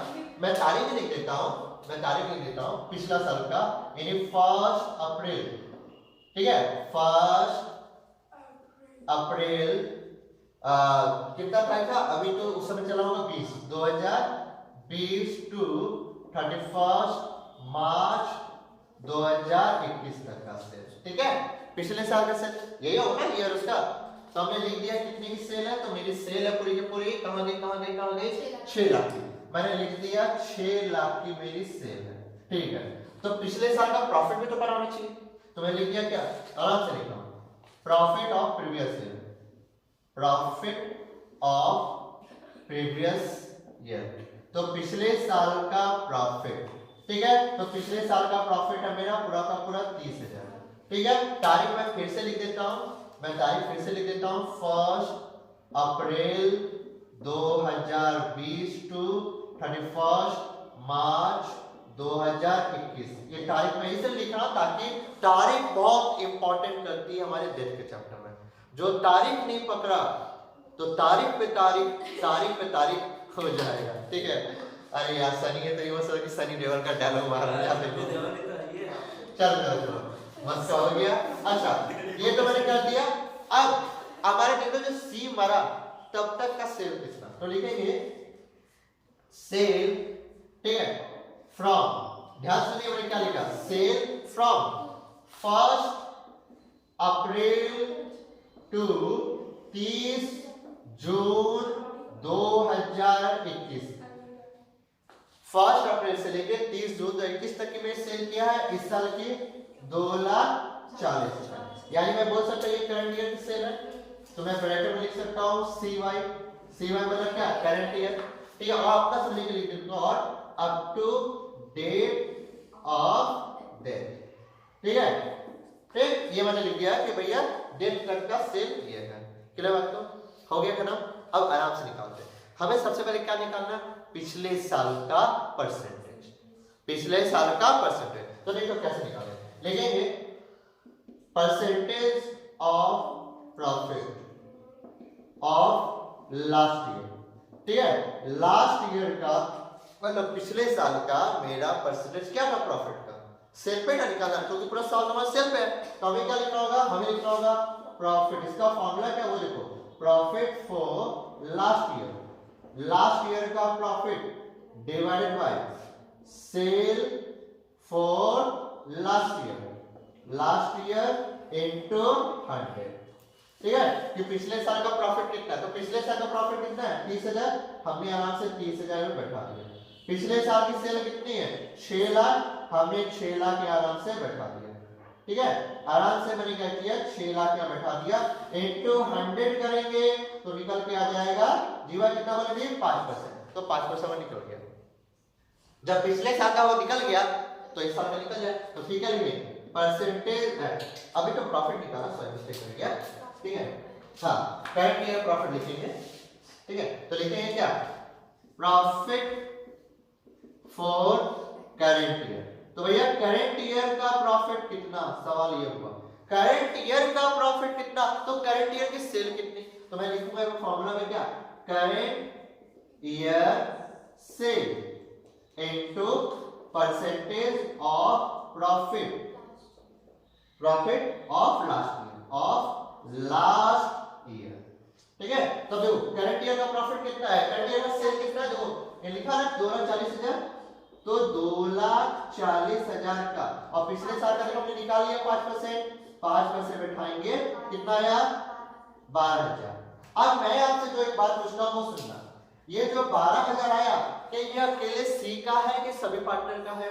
[SPEAKER 1] मैं तारीख लिख देता हूँ, मैं तारीख लिख देता हूँ पिछला साल का, यानी 1 अप्रैल, ठीक है, 1 अप्रैल कितना तारीख था? अभी तो उस समय चला होगा 2020 टू 31 मार्च 2021 तक का सेल, ठीक है। पिछले साल का सेल यही होगा ना, ईयर उसका। तो हमने लिख दिया कितनी की सेल है, तो मेरी सेल है पूरी की पूरी कहां गई 6 लाख की। मैंने लिख दिया 6 लाख की मेरी सेल है, ठीक है। तो पिछले साल का प्रॉफिट भी तो पता होना चाहिए, तो मैं लिख दिया क्या, आराम से लिखा profit of previous year, profit of previous year. तो पिछले साल का प्रॉफिट, ठीक है। तो पिछले साल का प्रॉफिट है मेरा पूरा का पूरा 30,000, ठीक है। तारीख मैं फिर से लिख देता हूं, मैं तारीख फिर से लिख देता हूं 1 अप्रैल 2020 टू 31 मार्च 2021। ये तारीख मैं इसलिए लिख रहा हूं ताकि तारीख बहुत इंपॉर्टेंट करती है हमारे डेट के चैप्टर में। जो तारीख नहीं पकड़ा तो तारीख पे तारीख हो जाएगा, ठीक है। अरे यार सनी है तो ये सर कि सनी देओल का डायलॉग मार रहा है। चलो मस्त हो गया। अच्छा ये तो मैंने कर दिया। अब हमारे टेबल जो सी मरा तब तक का सेल कितना, तो लिखेंगे सेल, ठीक है, फ्रॉम, ध्यान सुनिए मैंने क्या लिखा, सेल फ्रॉम 1 अप्रैल टू 30 जून 2021। 1 अप्रैल से लेके 30 जून 2021 तक की मैंने सेल किया है इस साल की 2,40,000, यानी मैं बोल सकता हूँ ये करंट ईयर की सेल है। तो मैं ब्रैकेट में लिख सकता हूँ cy मतलब क्या, करंट ईयर, ठीक है। और आपका समझने के लिए लिखूंगा और up to date of date, ठीक है। ठीक, ये मैंने लिख दिया कि भैया डेट तक का सेल ये है। क्लियर बात को? हो गया खत्म। अब आराम से निकालते हैं। हमें सबसे पहले क्या निकालना, पिछले साल का परसेंटेज, पिछले साल का परसेंटेज। तो देखो कैसे निकालें, लिखेंगे percentage of profit, of last year. ठीक है, लास्ट ईयर का मतलब पिछले साल का मेरा परसेंटेज क्या था प्रॉफिट का, सेल पे ना निकालना, क्योंकि पूरा साल हमारा सेल पे है। तो हमें क्या लिखना होगा, हमें लिखना होगा प्रॉफिट, इसका फॉर्मूला क्या वो देखो, profit for last year, last year का profit divided by sale for last year into 100। ठीक है, कि पिछले साल का प्रॉफिट कितना है, तो पिछले साल का प्रॉफिट कितना है 30,000, हमने आराम से 30,000 में बैठा दिया। पिछले साल की सेल कितनी है 6 लाख, हमने 6 लाख के आराम से बैठा दिया। ठीक है, आराम से मैंने क्या किया 6 लाख का बैठा दिया, इनटू 100 करेंगे तो निकल के आ जाएगा जीवा कितना बोलेंगे 5%, तो 5% में निकल गया। जब पिछले साल का वो निकल गया तो इस साल में निकल जाए, तो ठीक है लिखिए परसेंटेज, अभी तो प्रॉफिट निकाला, सॉरी मिस्टेक कर गया। ठीक है, हाँ करंट ईयर प्रॉफिट लिखेंगे। ठीक है, तो लिखेंगे क्या, प्रॉफिट फॉर करंट ईयर। तो भैया करंट ईयर का प्रॉफिट कितना, सवाल ये हुआ करंट ईयर का प्रॉफिट कितना, तो करंट ईयर की सेल कितनी, तो मैं लिखूंगा फॉर्मूला में क्या, current year cell into percentage of profit of last year. ठीक है, तो देखो करंट ईयर का प्रॉफिट कितना है, करंट ईयर का सेल कितना है, देखो ये लिखा है 2,40,000, तो 2,40,000 का, और पिछले साल का हमने निकाल लिया 5% बैठाएंगे कितना आया 12,000। अब मैं आपसे जो एक बात पूछता हूं वो सुनना, ये जो 12,000 आया कि ये अकेले सी का है कि सभी पार्टनर का है,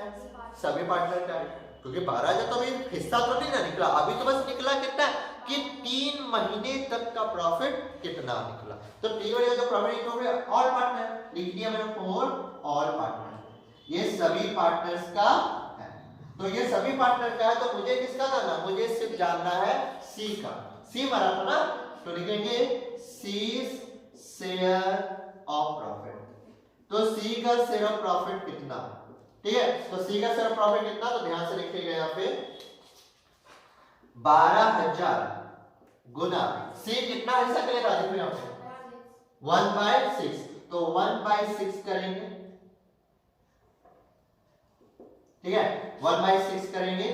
[SPEAKER 1] सभी पार्टनर का है, क्योंकि 12,000 तो अभी हिस्सा तो नहीं ना निकला, अभी तो बस निकला कितना कि 3 महीने तक का प्रॉफिट कितना निकला। तो 3 महीने जो प्रॉफिट निकला ऑल पार्टनर लिख दिया मैंने फॉर ऑल पार्टनर, ये सभी पार्टनर्स का है। तो ये सभी पार्टनर का है, तो मुझे किसका जानना, मुझे सिर्फ जानना है सी का, सी मारा था ना, तो लिखेंगे सी शेयर ऑफ प्रॉफिट। तो सी का शेयर ऑफ प्रॉफिट कितना, ठीक है, तो सी का शेयर ऑफ प्रॉफिट कितना, तो ध्यान से लिखिएगा यहाँ पे 12,000 गुना सी कितना हिस्सा करेगा, देखो यहाँ पे 1/6, तो 1/6 करेंगे। ठीक है, 1/6 करेंगे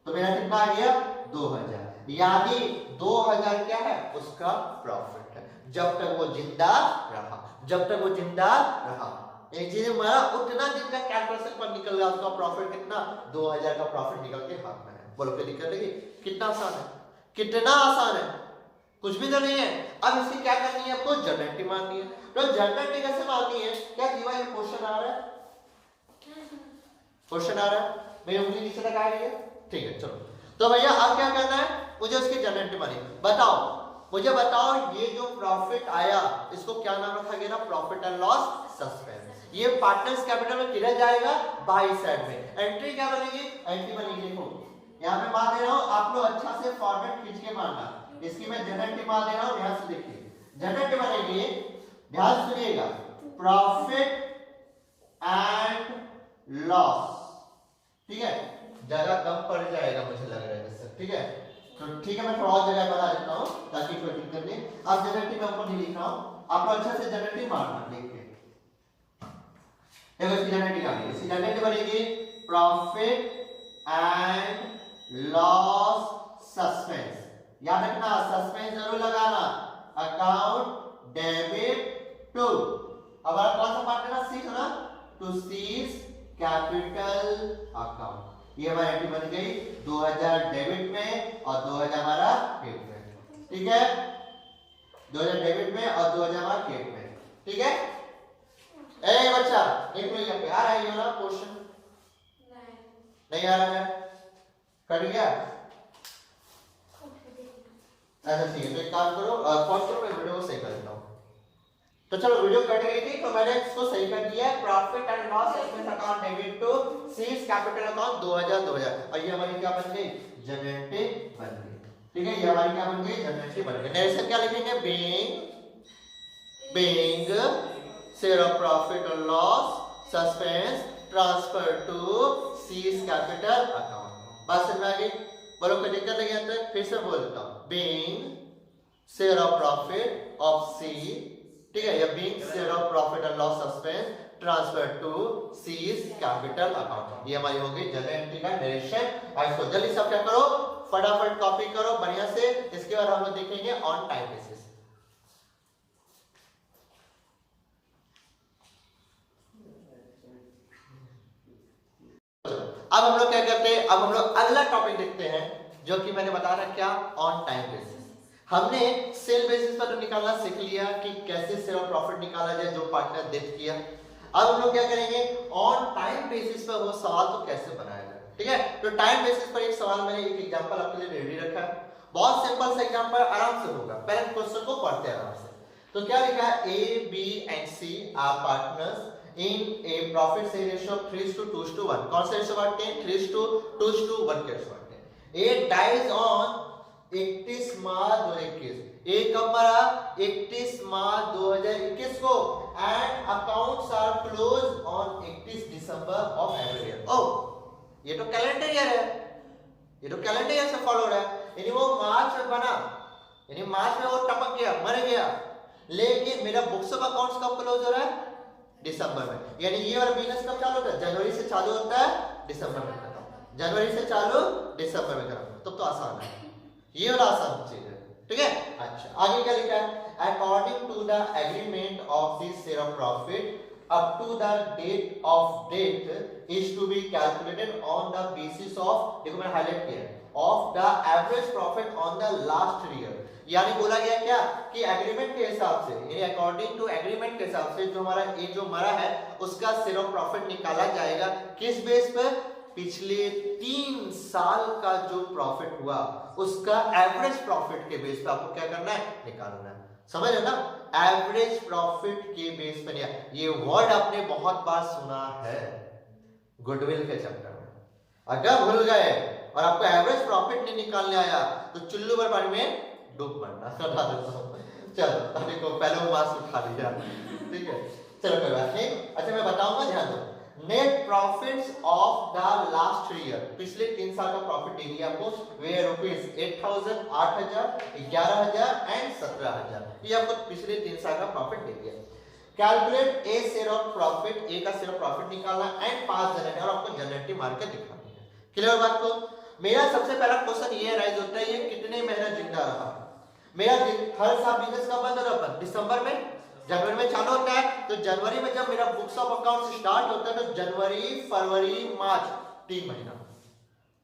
[SPEAKER 1] तो मेरा कितना आ गया 2,000, यानी 2,000 क्या है उसका प्रॉफिट है, जब तक वो जिंदा रहा, जब तक वो जिंदा रहा। एक चीज हमारा उतना दिन का कैलकुलेशन पर निकल गया, उसका प्रॉफिट कितना 2,000 का प्रॉफिट निकल के हाथ में है। बोलो कोई दिक्कत नहीं, कितना आसान है, कितना आसान है, कुछ भी तो नहीं है। अब इसकी क्या करनी है, आपको जनरेटिव माननी है। तो जनरेटिव कैसे माननी है, क्या जीवा ये क्वेश्चन आ रहा है, क्वेश्चन आ रहा है, मेरी उंगली नीचे तक आ रही है, ठीक है चलो। तो भैया अब क्या करना है, मुझे उसकी जनरेटिव मानी बताओ, मुझे बताओ ये जो प्रॉफिट आया इसको क्या नाम रखा गया ना, प्रॉफिट एंड लॉस सस्पेंस। ये पार्टनर्स कैपिटल में किधर जाएगा, बाई साइड में। एंट्री क्या बनेगी, एंट्री बनेगी, देखो यहाँ पे मान दे रहा हूँ, आप लोग अच्छा से फॉर्मेट खींच के मानना, इसकी मैं जनरेटिव मान दे रहा हूँ, ध्यान से देखिए जनरेटिव बनेगी, ध्यान सुनिएगा, प्रॉफिट एंड लॉस। ठीक है, जगह कम पड़ जाएगा मुझे लग रहा है जैसे, ठीक है तो ठीक है, मैं थोड़ा और जगह बता देता हूँ ताकि कोई दिक्कत नहीं। अब जनरेटिव मैं ऊपर नहीं लिख रहा हूँ, आप अच्छा से जनरेटिव मारना, देखिए देखो इसकी जनरेटिव क्या बनेगी, इसकी जनरेटिव बनेगी प्रॉफिट एंड लॉस सस्पेंस। याद रखना सस्पेंस जरूर लगाना, अकाउंट डेबिट टू, हमारा कौन सा पार्टनर है, सी ना, टू सीज कैपिटल अकाउंट। ये हमारी एंट्री बन गई 2,000 डेबिट में और 2,000 हमारा क्रेडिट में। ठीक है, 2,000 डेबिट में और 2,000 हमारा क्रेडिट में। ठीक है, ए बच्चा एक मिनट, यहाँ पे आ रहा है ये वाला क्वेश्चन, नहीं आ रहा है, कट गया, ऐसा ठीक है। तो एक काम करो, पॉज करो, मैं वीडियो को सही कर देता हूँ। तो चलो वीडियो कट गई थी तो मैंने इसको सही कर दिया है, profit and loss expense account debit to C's capital account 2,000 और ये हमारी क्या बन गई, जनरेटिव बन गई। ठीक है, ये हमारी क्या बन गई, जनरेटिव बन गई। नरेशन क्या लिखेंगे, बीइंग शेयर ऑफ प्रॉफिट और loss suspense transfer to C's capital account. बात समझ में आ गई, बोलो कोई दिक्कत नहीं है तो फिर से बोलता हूं, being share of profit of C, ठीक है, या being share of profit and loss suspense transfer to C's capital account. ये हमारी होगी जनरल एंट्री का नरेशन। और इसको जल्दी से क्या करो, फटाफट कॉपी करो बढ़िया से। इसके बाद हम लोग देखेंगे ऑन टाइम बेसिस। अब हम लोग क्या करते हैं, अब हम लोग अगला टॉपिक देखते हैं जो कि मैंने बता रहा क्या, ऑन टाइम बेसिस। हमने सेल बेसिस पर तो निकालना सीख लिया कि कैसे सेल ऑफ प्रॉफिट निकाला जाए जो पार्टनर डेथ किया। अब हम लोग क्या करेंगे, ऑन टाइम बेसिस पर वो सवाल तो कैसे बनाया जाए, ठीक है। तो टाइम बेसिस पर एक सवाल मैंने एक एग्जांपल आपके लिए रेडी रखा है, बहुत सिंपल सा एग्जांपल, आराम से होगा। पहले क्वेश्चन को पढ़ते हैं आराम से। तो क्या लिखा है, A B and C are partners in a profit share ratio 3:2:1। कौन सा रेशियो बांटते हैं, 3:2:1 के रेशियो बांटते हैं। ए डाइज ऑन 31 मार्च 2021। ए कब मरा, 31 मार्च 2021 को। And accounts are close on 31 December of every year. ओह, ये तो कैलेंडर ईयर है, ये तो कैलेंडर ईयर से फॉलो हो रहा है। यानी वो मार्च में बना, यानी मार्च में वो टपक गया, मर गया। लेकिन मेरा बुक्स ऑफ अकाउंट्स कब क्लोज हो रहा है, दिसंबर में। यानी ये वाला बिजनेस कब चालू होता है, जनवरी से चालू होता है, दिसंबर में खत्म। जनवरी से चालू, दिसंबर में खत्म। तब तो आसान है, ये वाला आसान चीज है, ठीक है। अच्छा, आगे क्या लिखा है, according to the agreement of the share of profit up to the date of date is to be calculated on the basis of, देखो मैंने हाईलाइट किया है, of the average profit on the last year। यानी बोला गया क्या कि agreement के हिसाब से, यानी अकॉर्डिंग टू एग्रीमेंट के हिसाब से जो हमारा ये जो मरा है उसका शेयर ऑफ प्रॉफिट निकाला जाएगा। किस बेस पर, पिछले 3 साल का जो प्रॉफिट हुआ उसका एवरेज प्रॉफिट के बेस पे आपको क्या करना है, निकालना है। समझ रहे ना, एवरेज प्रॉफिट के बेस पर। ये वर्ड आपने बहुत बार सुना है गुडविल के चैप्टर में। अगर भूल गए और आपको एवरेज प्रॉफिट नहीं निकालने आया तो चुल्लू भर पानी में डूब मरना। चलो देखो, पहले वो मार्क्स उठा लिया, ठीक है, चलो कोई बात नहीं। अच्छा मैं बताऊंगा, ध्यान दो। Net profits of the last year, पिछले 3 साल का प्रॉफिट दे दिया आपको, वे रुपीस 8000, 8000, 11000 एंड 17000। ये आपको पिछले 3 साल का प्रॉफिट दे दिया। Calculate A share of profit, ए का शेयर ऑफ प्रॉफिट निकालना एंड 5 जनरेट, और आपको जनरेटिव मार के दिखानी है। क्लियर बात को। मेरा सबसे पहला क्वेश्चन ये राइज होता है, ये कितने महीना जिंदा रहा। मेरा हर साल बिजनेस कब बंद हो रहा है, दिसंबर में, जनवरी में चालू होता है। तो जनवरी में जब मेरा बुक्स ऑफ अकाउंट स्टार्ट होता है तो जनवरी, फरवरी, मार्च, 3 महीना,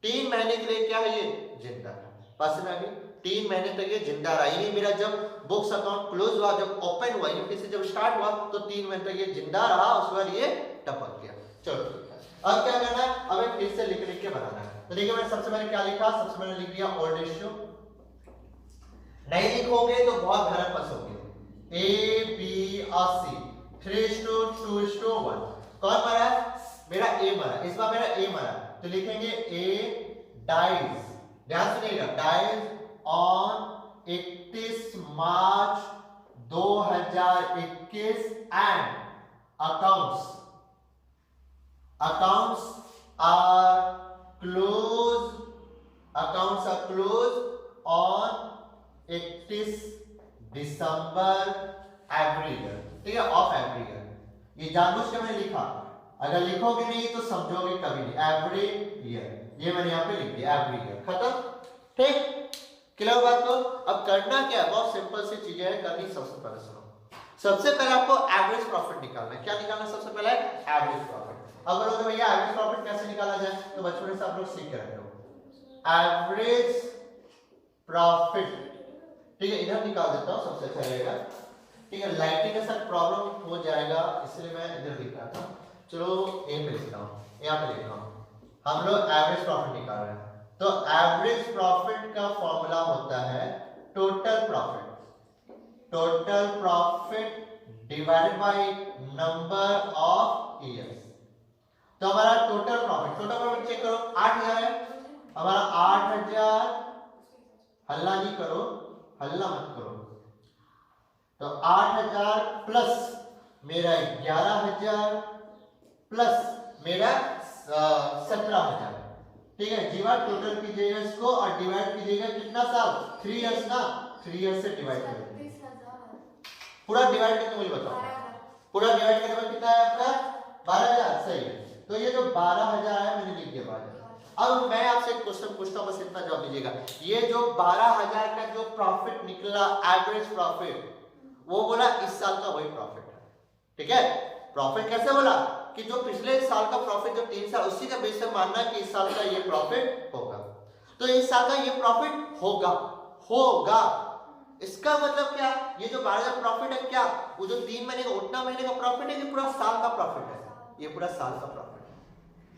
[SPEAKER 1] 3 महीने के लिए क्या है ये जिंदा है। पास में आगे 3 महीने तक ये जिंदा रहा। ये मेरा जब बुक्स अकाउंट क्लोज हुआ, जब ओपन हुआ, यूपी से जब स्टार्ट हुआ तो 3 महीने तक ये जिंदा रहा, उसके बाद ये टपक गया। चलो ठीक है, अब क्या करना है, अब एक फिर से लिख के बनाना है। तो देखिए मैंने सबसे पहले क्या लिखा, सबसे पहले लिख दिया ओल्ड रेशियो। नहीं लिखोगे तो बहुत भरत फंसोगे। ए बी और सी 3:2:1। कौन मरा, मेरा ए मरा, इस बार मेरा ए मरा, तो लिखेंगे ए डाइज, ध्यान सुनिएगा, dies on 31 March 2021 and accounts are close on 31 December every year, ठीक है, ऑफ एवरी ईयर। ये जानबूझ के मैंने लिखा, अगर लिखोगे नहीं तो समझोगे कभी नहीं। एवरी ईयर, ये मैंने यहाँ पे लिख दिया, एवरी ईयर, खत्म, ठीक। क्लियर बात को। अब करना क्या है, बहुत सिंपल सी चीजें हैं करनी। सबसे पहले सुनो, सबसे पहले आपको एवरेज प्रॉफिट निकालना है। क्या निकालना है सबसे पहले, एवरेज प्रॉफिट। अब बोलोगे भैया एवरेज प्रॉफिट कैसे निकाला जाए, तो बचपन से आप लोग सीख के रखे हो। एवरेज प्रॉफिट, ठीक है, इधर निकाल देता हूं, सबसे अच्छा रहेगा, ठीक है। लाइटिंग के साथ प्रॉब्लम हो जाएगा, इसलिए मैं इधर लिख रहा था। चलो यहीं पे लिखता हूं, यहाँ पे लिख रहा हूं। हम लोग एवरेज प्रॉफिट निकाल रहे हैं, तो एवरेज प्रॉफिट का फॉर्मूला होता है total profit divided by number of years. तो हमारा टोटल प्रॉफिट चेक करो, 8000 है हमारा, 8000, हल्ला नहीं करो, हल्ला मत करो, तो 8000 प्लस मेरा 11000 प्लस मेरा 17000, ठीक है। जीवा टोटल कीजिएगा इसको और डिवाइड कीजिएगा कितना साल, 3 इयर्स ना, 3 ईयर से डिवाइड करेंगे। पूरा डिवाइड करके मुझे बताओ, पूरा डिवाइड करने में कितना है आपका 12,000, सही है। तो ये जो 12,000 है मैंने लिख दिया 12,000। अब मैं आपसे एक क्वेश्चन पूछता हूं, बस इतना जवाब दीजिएगा। ये जो 12,000 का जो प्रॉफिट निकला, एवरेज प्रॉफिट, वो बोला इस साल का वही प्रॉफिट है, ठीक है। प्रॉफिट कैसे बोला कि जो पिछले साल का प्रॉफिट जो 3 साल, उसी का बेस से मानना कि इस साल का ये प्रॉफिट होगा। तो इस साल का ये प्रॉफिट होगा, होगा इसका मतलब क्या, ये जो 12,000 प्रॉफिट है क्या वो जो 3 महीने का उतना महीने का प्रॉफिट है, ये पूरा साल का प्रॉफिट है, ये पूरा साल का प्रॉफिट है,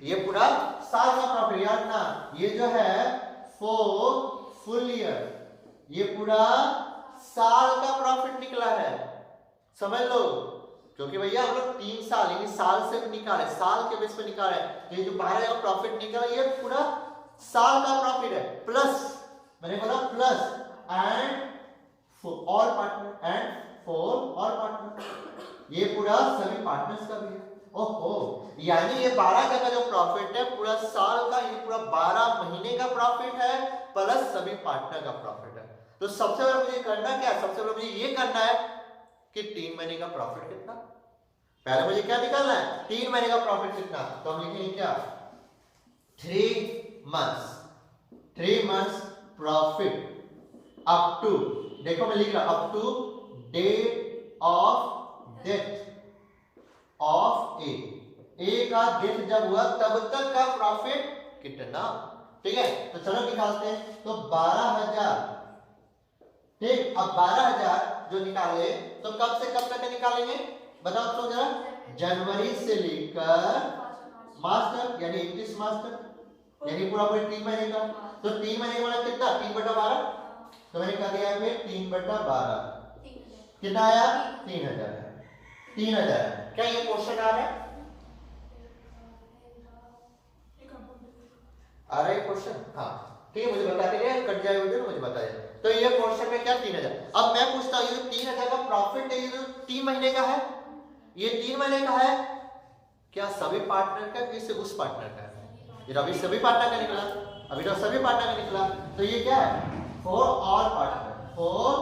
[SPEAKER 1] ये पूरा साल का प्रॉफिट। याद ना, ये जो है फुल ईयर, ये पूरा साल का प्रॉफिट निकला है, समझ लो। क्योंकि भैया हम लोग 3 साल यानी साल से निकाले, साल के बेस पे निकाले, तो ये जो 12,000 का प्रॉफिट निकला ये पूरा साल का प्रॉफिट है। प्लस मैंने बोला plus and all partner and for all partner, ये पूरा सभी पार्टनर्स का भी है। ओहो, यानी ये 12,000 का जो प्रॉफिट है पूरा साल का, ये पूरा 12 महीने का प्रॉफिट है प्लस सभी पार्टनर का प्रॉफिट है। तो सबसे पहले मुझे करना क्या है, सबसे पहले मुझे ये करना है कि 3 महीने का प्रॉफिट कितना, पहले मुझे क्या निकालना है 3 महीने का प्रॉफिट कितना। तो हम लिखेंगे क्या 3 months प्रॉफिट अप टू, देखो मैं लिख रहा up to date of death of A का डेथ जब हुआ तब तक का प्रॉफिट कितना, ठीक है। तो चलो निकालते हैं। तो 12,000, ठीक। अब 12,000 जो निकाले तो कब से कब तक निकालेंगे बताओ तो जरा, जनवरी से लेकर मार्च तक, यानी 31 मार्च तक, यानी पूरा 3 महीने का। तो 3 महीने वाला कितना 3/12, तो मैंने कहा दिया है 3/12 कितना आया 3,000, 3,000। क्या ये क्वेश्चन आ रहा है, आ रहा है क्वेश्चन? हाँ ठीक है, मुझे बताते रहिए, कट जाए वीडियो मुझे बताइए। तो ये क्वेश्चन में क्या 3,000। अब मैं पूछता हूँ ये 3,000 का प्रॉफिट है, ये जो 3 महीने का है, ये 3 महीने का है, क्या सभी पार्टनर का कि सिर्फ उस पार्टनर का है? ये अभी सभी पार्टनर का निकला, अभी तो सभी पार्टनर का निकला। तो ये क्या है for all partner, for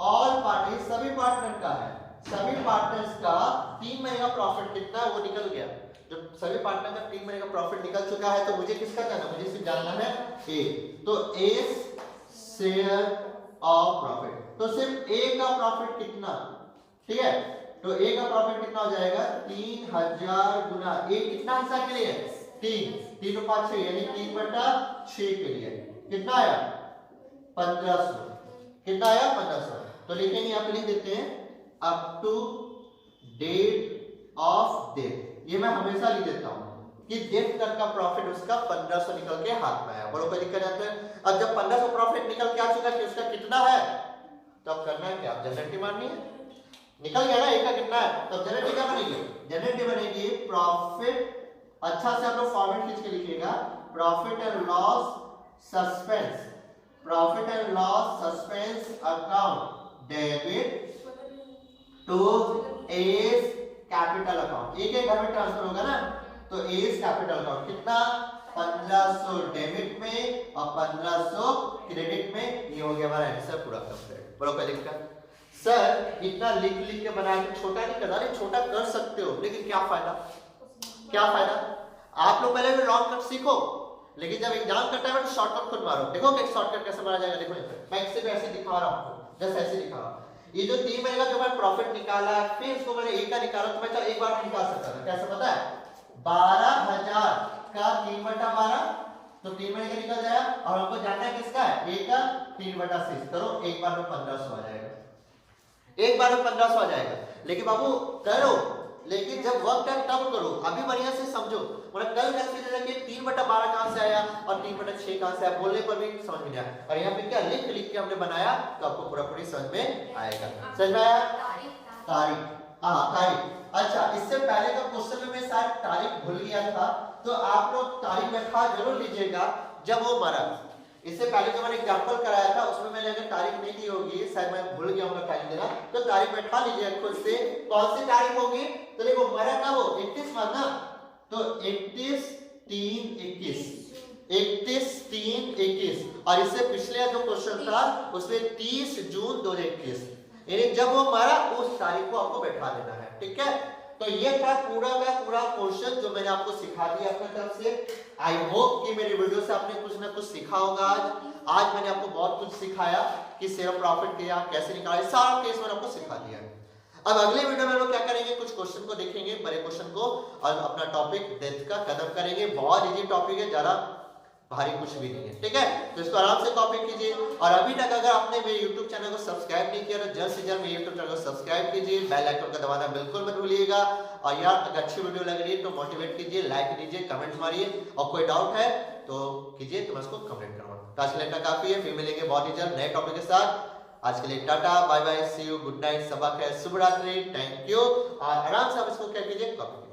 [SPEAKER 1] all partner, सभी पार्टनर का है। सभी पार्टनर्स का 3 महीने का प्रॉफिट कितना है वो निकल गया। जब सभी पार्टनर का 3 महीने का प्रॉफिट निकल चुका है तो मुझे किसका जानना, मुझे सिर्फ जानना है ए। तो ए शेयर ऑफ प्रॉफिट, तो सिर्फ ए का प्रॉफिट कितना, ठीक है। तो ए का प्रॉफिट कितना हो जाएगा 3,000 गुना ए, कितना हिस्सा के लिए 3 और 5 6, यानी 3/6 के लिए कितना आया 1,500, कितना आया 1,500। तो लिखेंगे यहाँ पे लिख देते हैं up to date of death, ये मैं हमेशा लिख देता हूँ कि डेथ तक का प्रॉफिट उसका 1,500 निकल के हाथ में आया, बड़ों को दिक्कत जाते हैं। अब जब 1,500 प्रॉफिट निकल के आ चुका कि उसका कितना है, तो अब करना है क्या, जनरेटिव मारनी है, निकल गया ना एक का कितना है, तो जनरेटिव क्या बनेगी, जनरेटिव बनेगी प्रॉफिट, अच्छा से आप लोग फॉर्मेट खींच के लिखिएगा, profit and loss suspense, profit and loss suspense account debit to A's capital account. एक घर में ट्रांसफर होगा ना, तो एज कैपिटल अकाउंट कितना 1,500 डेबिट में और 1,500 क्रेडिट में। ये हो गया हमारा आंसर पूरा कंप्लीट। बड़ों का लिखकर सर इतना लिख लिख के बनाया तो छोटा नहीं करना, अरे छोटा कर सकते हो लेकिन क्या फायदा, क्या फायदा। आप लोग पहले लॉन्ग कट सीखो, लेकिन जब एग्जाम का टाइम है तो शॉर्टकट खुद मारो। देखो कि शॉर्टकट कैसे मारा जाएगा, देखो मैं इससे भी ऐसे दिखा रहा हूँ, जैसे ऐसे दिखा रहा हूँ। ये जो 3 महीने का जो मैं प्रॉफिट निकाला फिर इसको मैंने एक का निकाला, तो मैं चल एक बार निकाल सकता था, कैसे पता है 12,000 का 3/12, तो 3 महीने का निकल जाएगा, और हमको जानना है किसका है ए का 3/6 करो, एक बार में 1,500 आ जाएगा, एक बार में 1,500 आ जाएगा। लेकिन बाबू करो, लेकिन जब वक्त है तब करो, अभी बढ़िया से समझो, मतलब कल कंसीडर कि 3/12 कहां से आया और 3/6 कहां से आया, बोलने पर भी समझ में नहीं आया। और यहाँ पे क्या लिख लिख के हमने बनाया तो आपको पूरा पूरी समझ में आएगा। समझ में आया, तारीख, हाँ तारीख। अच्छा इससे पहले का क्वेश्चन में मैं शायद तारीख भूल गया था, तो आप लोग तारीख बैठा जरूर लीजिएगा जब वो मरा। इससे पहले जो मैंने एग्जांपल कराया था उसमें मैंने अगर तारीख नहीं दी होगी, शायद मैं भूल गया हूँ तारीख देना, तो तारीख बैठा लीजिए खुद से, कौन सी तारीख होगी। तो देखो मरा था वो 31 मार्च ना, तो 31/3/21, 31/3/21 और इससे पिछले जो क्वेश्चन था उसमें 30 जून 2021, यानी जब वो मरा उस तारीख को आपको बैठा देना है, ठीक है। तो ये था पूरा का पूरा क्वेश्चन जो मैंने आपको सिखा दिया अपने तरफ से। आई होप कि मेरी वीडियो से आपने कुछ ना कुछ सीखा होगा। आज मैंने आपको बहुत कुछ सिखाया कि शेयर प्रॉफिट क्या कैसे निकाले, सारा केस मैंने आपको सिखा दिया। अब अगले वीडियो में लोग क्या करेंगे, कुछ क्वेश्चन को देखेंगे, बड़े क्वेश्चन को, और अपना टॉपिक डेथ का खत्म करेंगे। बहुत इजी टॉपिक है, ज्यादा भारी कुछ भी नहीं है, ठीक है। तो इसको आराम से कॉपी कीजिए। और अभी तक अगर आपने मेरे YouTube चैनल को सब्सक्राइब नहीं किया तो जल्द से जल्द मेरे YouTube चैनल को सब्सक्राइब कीजिए, बेल आइकन का दबाना बिल्कुल मत भूलिएगा। और यार अगर अच्छी वीडियो लग रही है तो मोटिवेट कीजिए, लाइक कीजिए, कमेंट मारिए, और कोई डाउट है तो कीजिए, तो मैं उसको कमेंट करूंगा। तो आज के लिए इतना काफी है, फिर मिलेंगे बहुत ही जल्द नए टॉपिक के साथ। आज के लिए tata, bye bye, see you, good night, सबक है, शुभ रात्रि, थैंक यू। और आराम से आप इसको क्या कीजिए, कॉपी